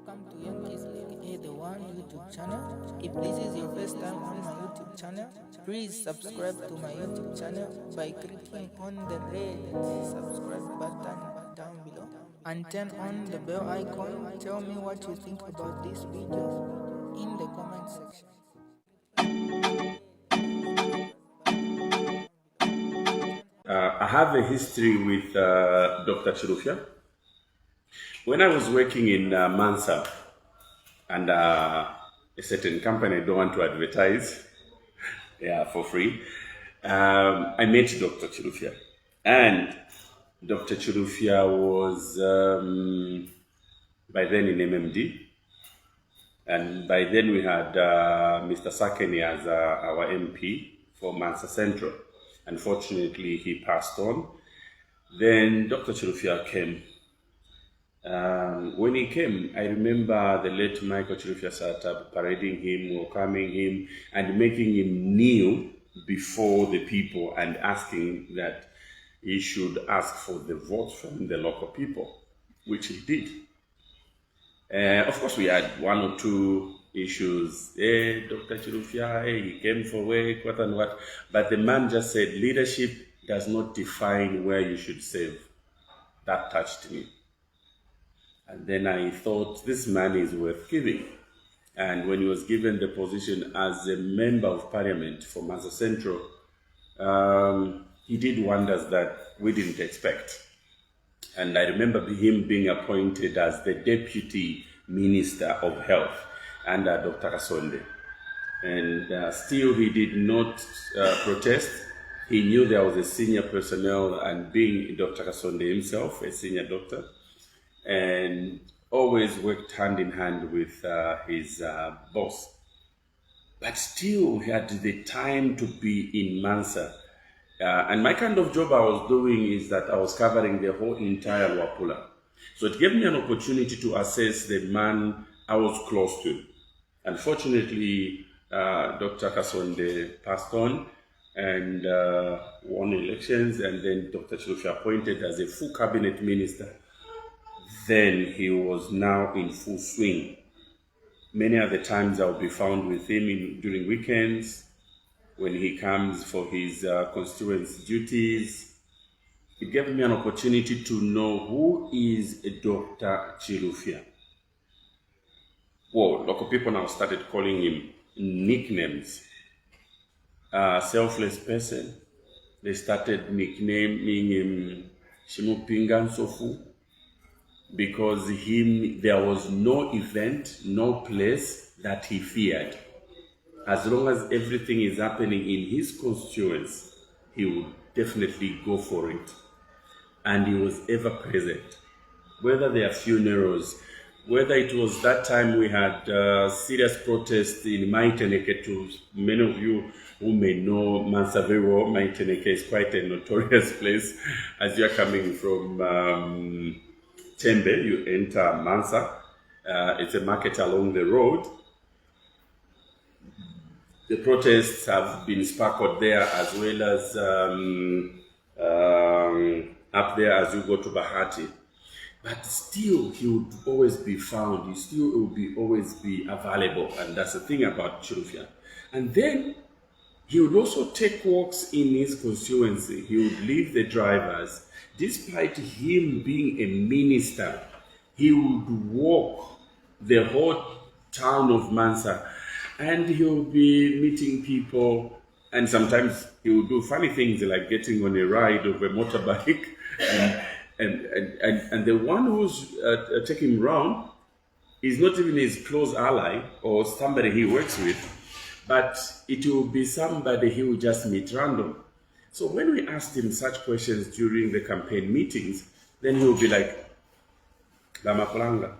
welcome to Young Kizzy, the one YouTube channel. If this is your first time on my YouTube channel, please subscribe to my YouTube channel by clicking on the red subscribe button down below and turn on the bell icon. Tell me what you think about this video in the comment section. I have a history with Dr. Chilufya. When I was working in Mansa and a certain company I don't want to advertise, for free, I met Dr. Chilufya. And Dr. Chilufya was by then in MMD. And by then we had Mr. Sakeni as our MP for Mansa Central. Unfortunately, he passed on. Then Dr. Chilufya came. When he came, I remember the late Michael Chilufya started parading him, welcoming him, and making him kneel before the people and asking that he should ask for the vote from the local people, which he did. Of course, we had one or two issues. Hey, Dr. Chilufya, hey, he came for work, what and what. But the man just said, leadership does not define where you should serve. That touched me. And then I thought, this man is worth giving. And when he was given the position as a member of parliament for Mansa Central, he did wonders that we didn't expect. And I remember him being appointed as the Deputy Minister of Health under Dr. Kasonde. And still he did not protest. He knew there was a senior personnel, and being Dr. Kasonde himself, a senior doctor, and always worked hand in hand with his boss. But still he had the time to be in Mansa. And my kind of job I was doing is that I was covering the whole entire Wapula. So it gave me an opportunity to assess the man I was close to. Unfortunately, Dr. Kasonde passed on and won elections, and then Dr. Chilufya appointed as a full cabinet minister. Then he was now in full swing. Many of the times I'll be found with him during weekends, when he comes for his constituency duties. It gave me an opportunity to know who is Dr. Chilufya. Well, local people now started calling him nicknames. Selfless person. They started nicknaming him Shimupingan Sofu, because there was no event, no place that he feared. As long as everything is happening in his constituents, he would definitely go for it. And he was ever present. Whether there are funerals, whether it was that time we had serious protests in Maiteneke. Many of you who may know Mansa very well, Maiteneke is quite a notorious place. As you are coming from Tembe, you enter Mansa. It's a market along the road. The protests have been sparkled there, as well as up there as you go to Bahati. But still, he would always be found. He still would always be available. And that's the thing about Chilufya. And then he would also take walks in his constituency. He would leave the drivers. Despite him being a minister, he would walk the whole town of Mansa. And he will be meeting people, and sometimes he will do funny things like getting on a ride of a motorbike, and the one who's taking him around is not even his close ally or somebody he works with, but it will be somebody he will just meet random. So when we asked him such questions during the campaign meetings, then he will be like, Bamakulanga,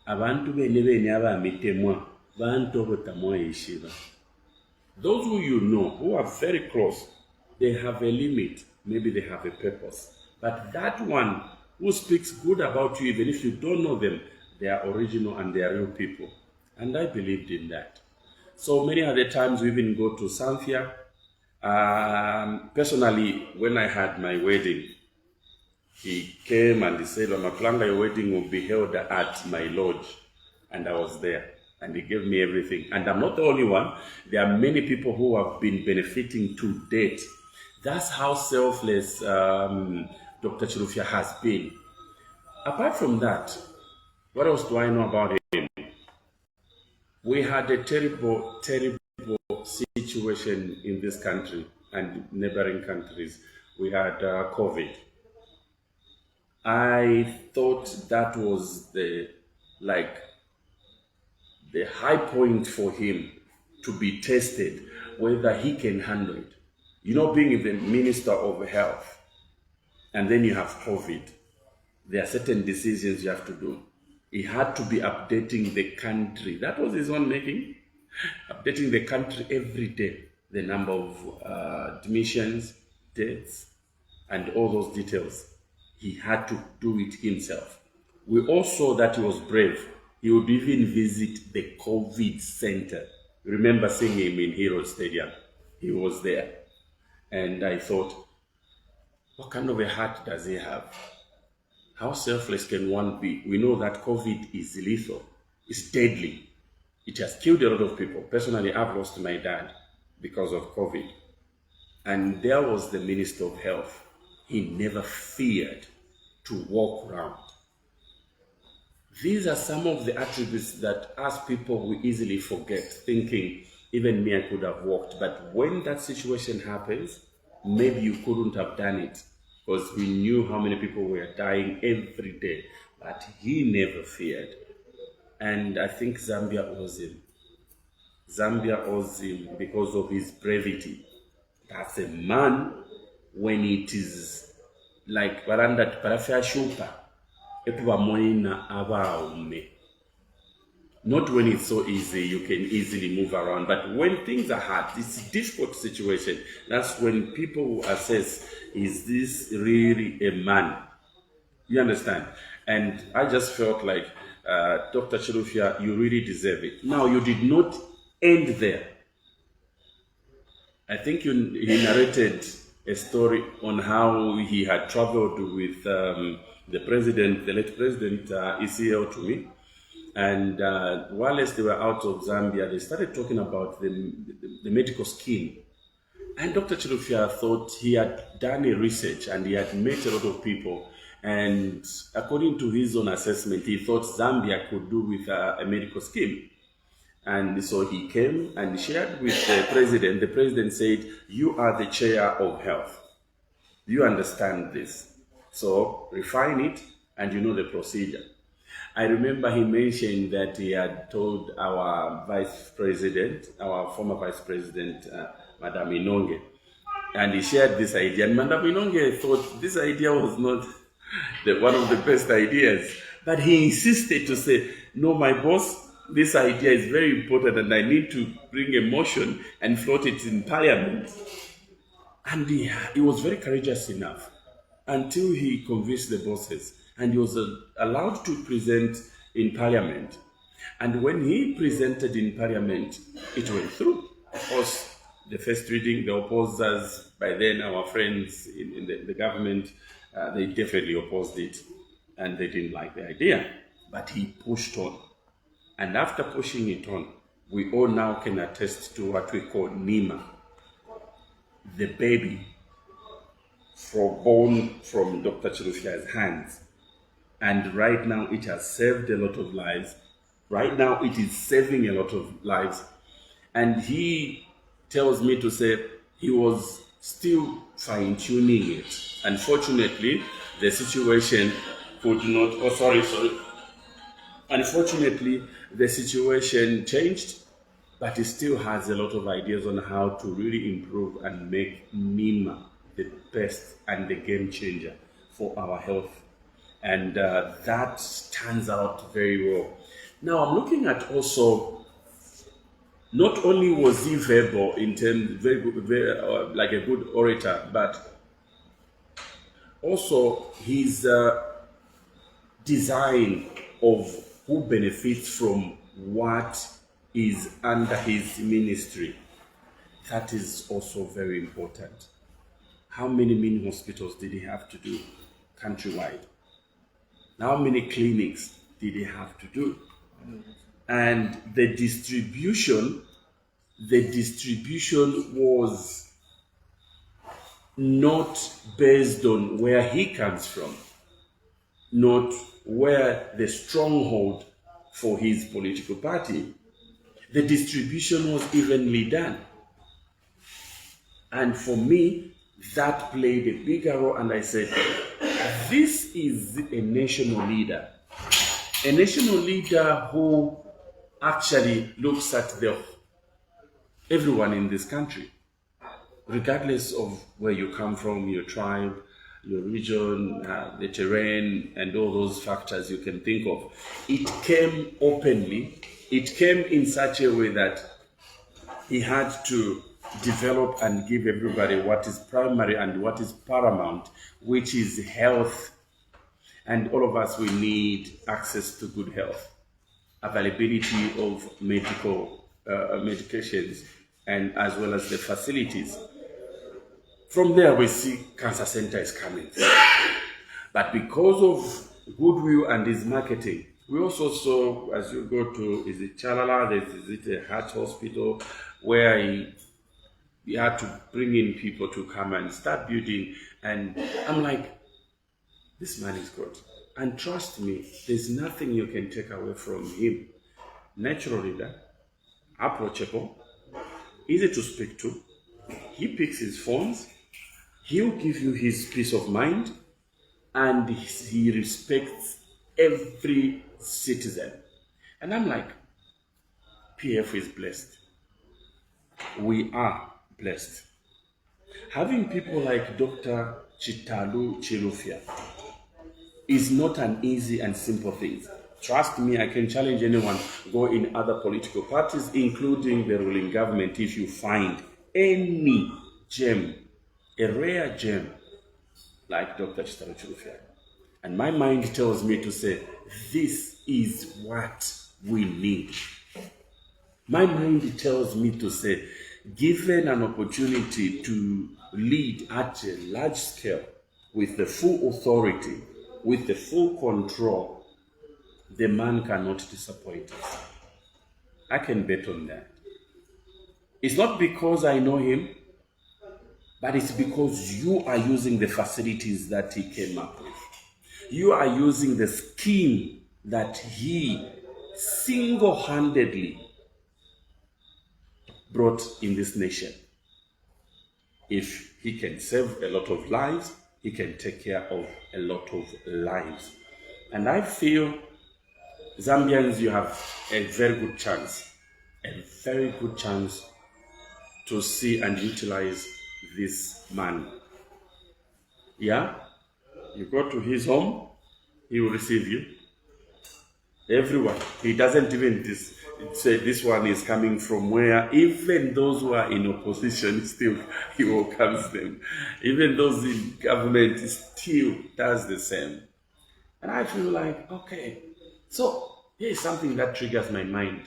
abantu bene bene abamittemwa. Those who you know, who are very close, they have a limit. Maybe they have a purpose. But that one who speaks good about you, even if you don't know them, they are original and they are real people. And I believed in that. So many other times we even go to Sanfia. Personally, when I had my wedding, He came and he said, Maklanga, your wedding will be held at my lodge. And I was there. And he gave me everything. And I'm not the only one. There are many people who have been benefiting to date. That's how selfless Dr. Chilufya has been. Apart from that, what else do I know about him? We had a terrible, terrible situation in this country and neighboring countries. We had COVID. I thought that was the high point for him to be tested, whether he can handle it. You know, being the Minister of Health, and then you have COVID, there are certain decisions you have to do. He had to be updating the country. That was his own making. Updating the country every day, the number of admissions, deaths, and all those details. He had to do it himself. We all saw that he was brave. He would even visit the COVID center. Remember seeing him in Hero Stadium. He was there. And I thought, what kind of a heart does he have? How selfless can one be? We know that COVID is lethal. It's deadly. It has killed a lot of people. Personally, I've lost my dad because of COVID. And there was the Minister of Health. He never feared to walk around. These are some of the attributes that us people we easily forget, thinking, even me, I could have walked. But when that situation happens, maybe you couldn't have done it because we knew how many people were dying every day. But he never feared. And I think Zambia owes him. Zambia owes him because of his brevity. That's a man when it is like Baranda Parafia Shupa, Epuba Moina Abaume. Not when it's so easy, you can easily move around. But when things are hard, it's a difficult situation. That's when people assess, is this really a man? You understand? And I just felt like, Dr. Chilufya, you really deserve it. Now, you did not end there. I think he narrated a story on how he had traveled with the president, the late president, ECL to me. And whilst they were out of Zambia, they started talking about the medical scheme. And Dr. Chilufya thought he had done a research and he had met a lot of people. And according to his own assessment, he thought Zambia could do with a medical scheme. And so he came and shared with the president. The president said, you are the chair of health. You understand this. So refine it and you know the procedure. I remember he mentioned that he had told our vice president, our former vice president, Madam Inonge, and he shared this idea. And Madam Inonge thought this idea was not one of the best ideas. But he insisted to say, no, my boss, this idea is very important and I need to bring a motion and float it in parliament. And he was very courageous enough until he convinced the bosses and he was allowed to present in parliament. And when he presented in parliament, it went through. Of course, the first reading, the opposers, by then our friends in the government, they definitely opposed it and they didn't like the idea. But he pushed on. And after pushing it on, we all now can attest to what we call Nima, the baby born from Dr. Chilufya's hands. And right now it has saved a lot of lives. Right now it is saving a lot of lives. And he tells me to say he was still fine-tuning it. Unfortunately, the situation could not, Unfortunately, the situation changed, but he still has a lot of ideas on how to really improve and make NEMA the best and the game changer for our health. And that turns out very well. Now, I'm looking at also, not only was he verbal in terms, like a good orator, but also his design of who benefits from what is under his ministry. That is also very important. How many mini hospitals did he have to do? countrywide. How many clinics did he have to do? And the distribution was not based on where he comes from, not where the stronghold for his political party. The distribution was evenly done. And for me, that played a bigger role. And I said, this is a national leader. A national leader who actually looks at everyone in this country, regardless of where you come from, your tribe, your region, the terrain, and all those factors you can think of. It came openly. It came in such a way that he had to develop and give everybody what is primary and what is paramount, which is health. And all of us, we need access to good health, availability of medications, and as well as the facilities. From there, we see cancer center is coming. But because of goodwill and his marketing, we also saw, as you go to, is it Chalala, there's a heart hospital, where he had to bring in people to come and start building. And I'm like, this man is good. And trust me, there's nothing you can take away from him. Natural leader, approachable, easy to speak to. He picks his phones. He'll give you his peace of mind, and he respects every citizen. And I'm like, PF is blessed. We are blessed. Having people like Dr. Chilufya is not an easy and simple thing. Trust me, I can challenge anyone, go in other political parties, including the ruling government, if you find any gem, a rare gem, like Dr. Chilufya. And my mind tells me to say, this is what we need. My mind tells me to say, given an opportunity to lead at a large scale, with the full authority, with the full control, the man cannot disappoint us. I can bet on that. It's not because I know him, but it's because you are using the facilities that he came up with. You are using the scheme that he single-handedly brought in this nation. If he can save a lot of lives, he can take care of a lot of lives. And I feel, Zambians, you have a very good chance to see and utilize this man. Yeah? You go to his home, he will receive you. Everyone. He doesn't even say this one is coming from where. Even those who are in opposition, still he welcomes them. Even those in government, still does the same. And I feel like, okay, so here is something that triggers my mind.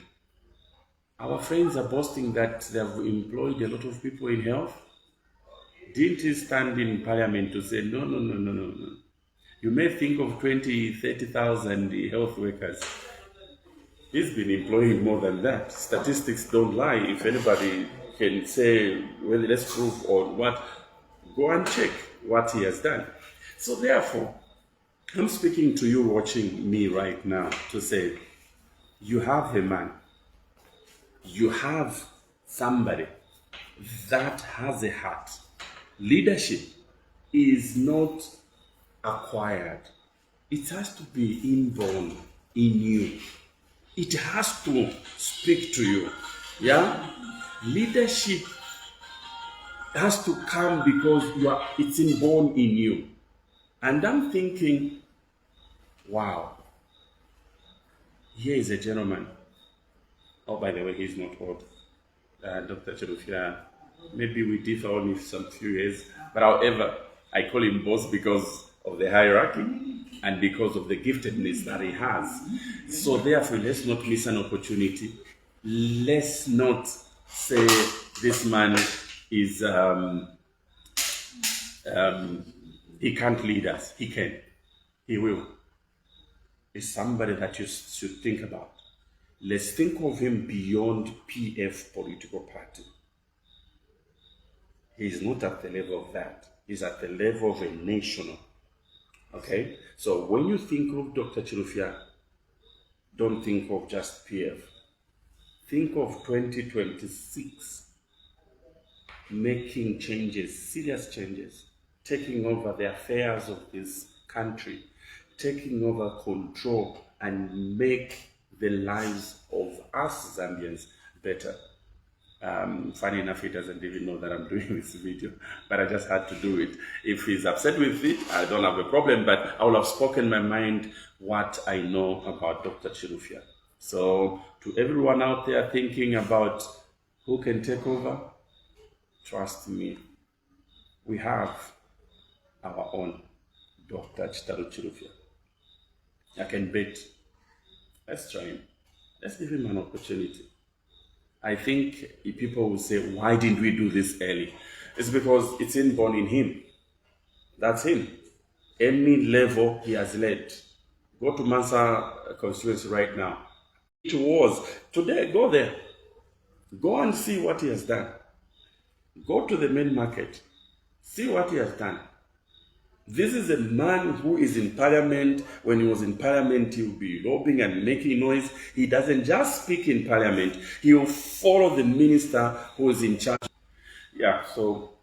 Our friends are boasting that they have employed a lot of people in health. Didn't he stand in parliament to say, no. You may think of 20, 30,000 health workers. He's been employing more than that. Statistics don't lie. If anybody can say, well, let's prove on what, go and check what he has done. So therefore, I'm speaking to you watching me right now to say, you have a man, you have somebody that has a heart. Leadership is not acquired. It has to be inborn in you. It has to speak to you. Yeah? Leadership has to come because it's inborn in you. And I'm thinking, wow, here is a gentleman. Oh, by the way, he's not old. Dr. Chilufya, maybe we differ only some few years, but however, I call him boss because of the hierarchy and because of the giftedness that he has. So therefore, let's not miss an opportunity. Let's not say this man is He can't lead us. He can. He will. Is somebody that you should think about. Let's think of him beyond PF political party. He's not at the level of that. He's at the level of a national. Okay? So when you think of Dr. Chilufya, don't think of just PF. Think of 2026 making changes, serious changes, taking over the affairs of this country, taking over control and make the lives of us Zambians better. Funny enough, he doesn't even know that I'm doing this video, but I just had to do it. If he's upset with it, I don't have a problem, but I will have spoken my mind what I know about Dr. Chilufya. So to everyone out there thinking about who can take over, trust me, we have our own Dr. Chilufya. I can bet. Let's try him. Let's give him an opportunity. I think people will say, why didn't we do this early? It's because it's inborn in him. That's him. Any level he has led. Go to Mansa constituency right now. It was. Today, go there. Go and see what he has done. Go to the main market. See what he has done. This is a man who is in parliament. When he was in parliament, he will be lobbying and making noise. He doesn't just speak in parliament. He will follow the minister who is in charge. Yeah, so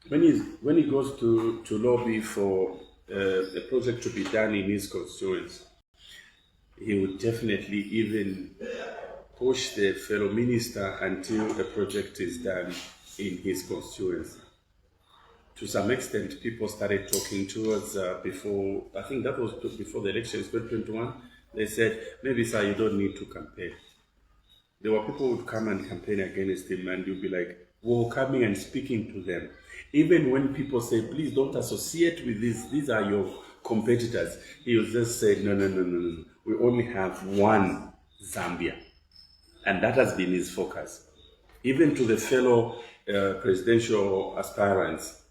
when he goes to lobby for a project to be done in his constituency, he would definitely even push the fellow minister until the project is done in his constituency. To some extent, people started talking to us before, I think that was before the elections, 2021. They said, maybe, sir, you don't need to campaign. There were people who would come and campaign against him, and you'd be like, we're coming and speaking to them. Even when people say, please don't associate with these are your competitors, he will just say, no. We only have one Zambia. And that has been his focus. Even to the fellow presidential aspirants,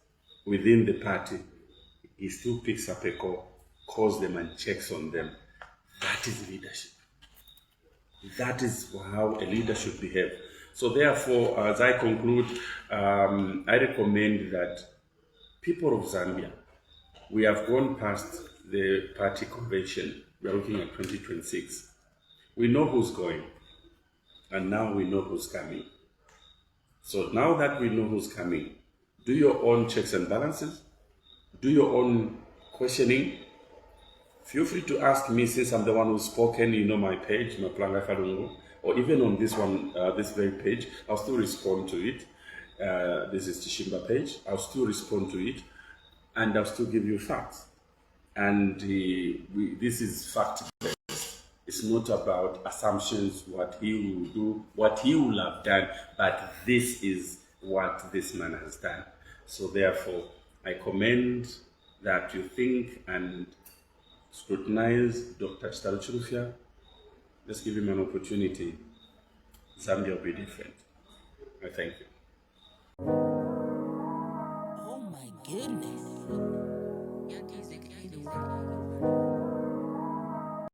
within the party, he still picks up a call, calls them and checks on them. That is leadership. That is how a leader should behave. So therefore, as I conclude, I recommend that people of Zambia, we have gone past the party convention. We are looking at 2026. We know who's going, and now we know who's coming. So now that we know who's coming, do your own checks and balances. Do your own questioning. Feel free to ask me, since I'm the one who's spoken, you know my page, Maplanga Kalungu, or even on this one, this very page, I'll still respond to it. This is Tishimba page. I'll still respond to it, and I'll still give you facts. And this is fact-based. It's not about assumptions, what he will do, what he will have done, but this is what this man has done. So therefore, I commend that you think and scrutinize Dr. Chilufya. Let's give him an opportunity. Zambia will be different. I thank you. Oh my goodness.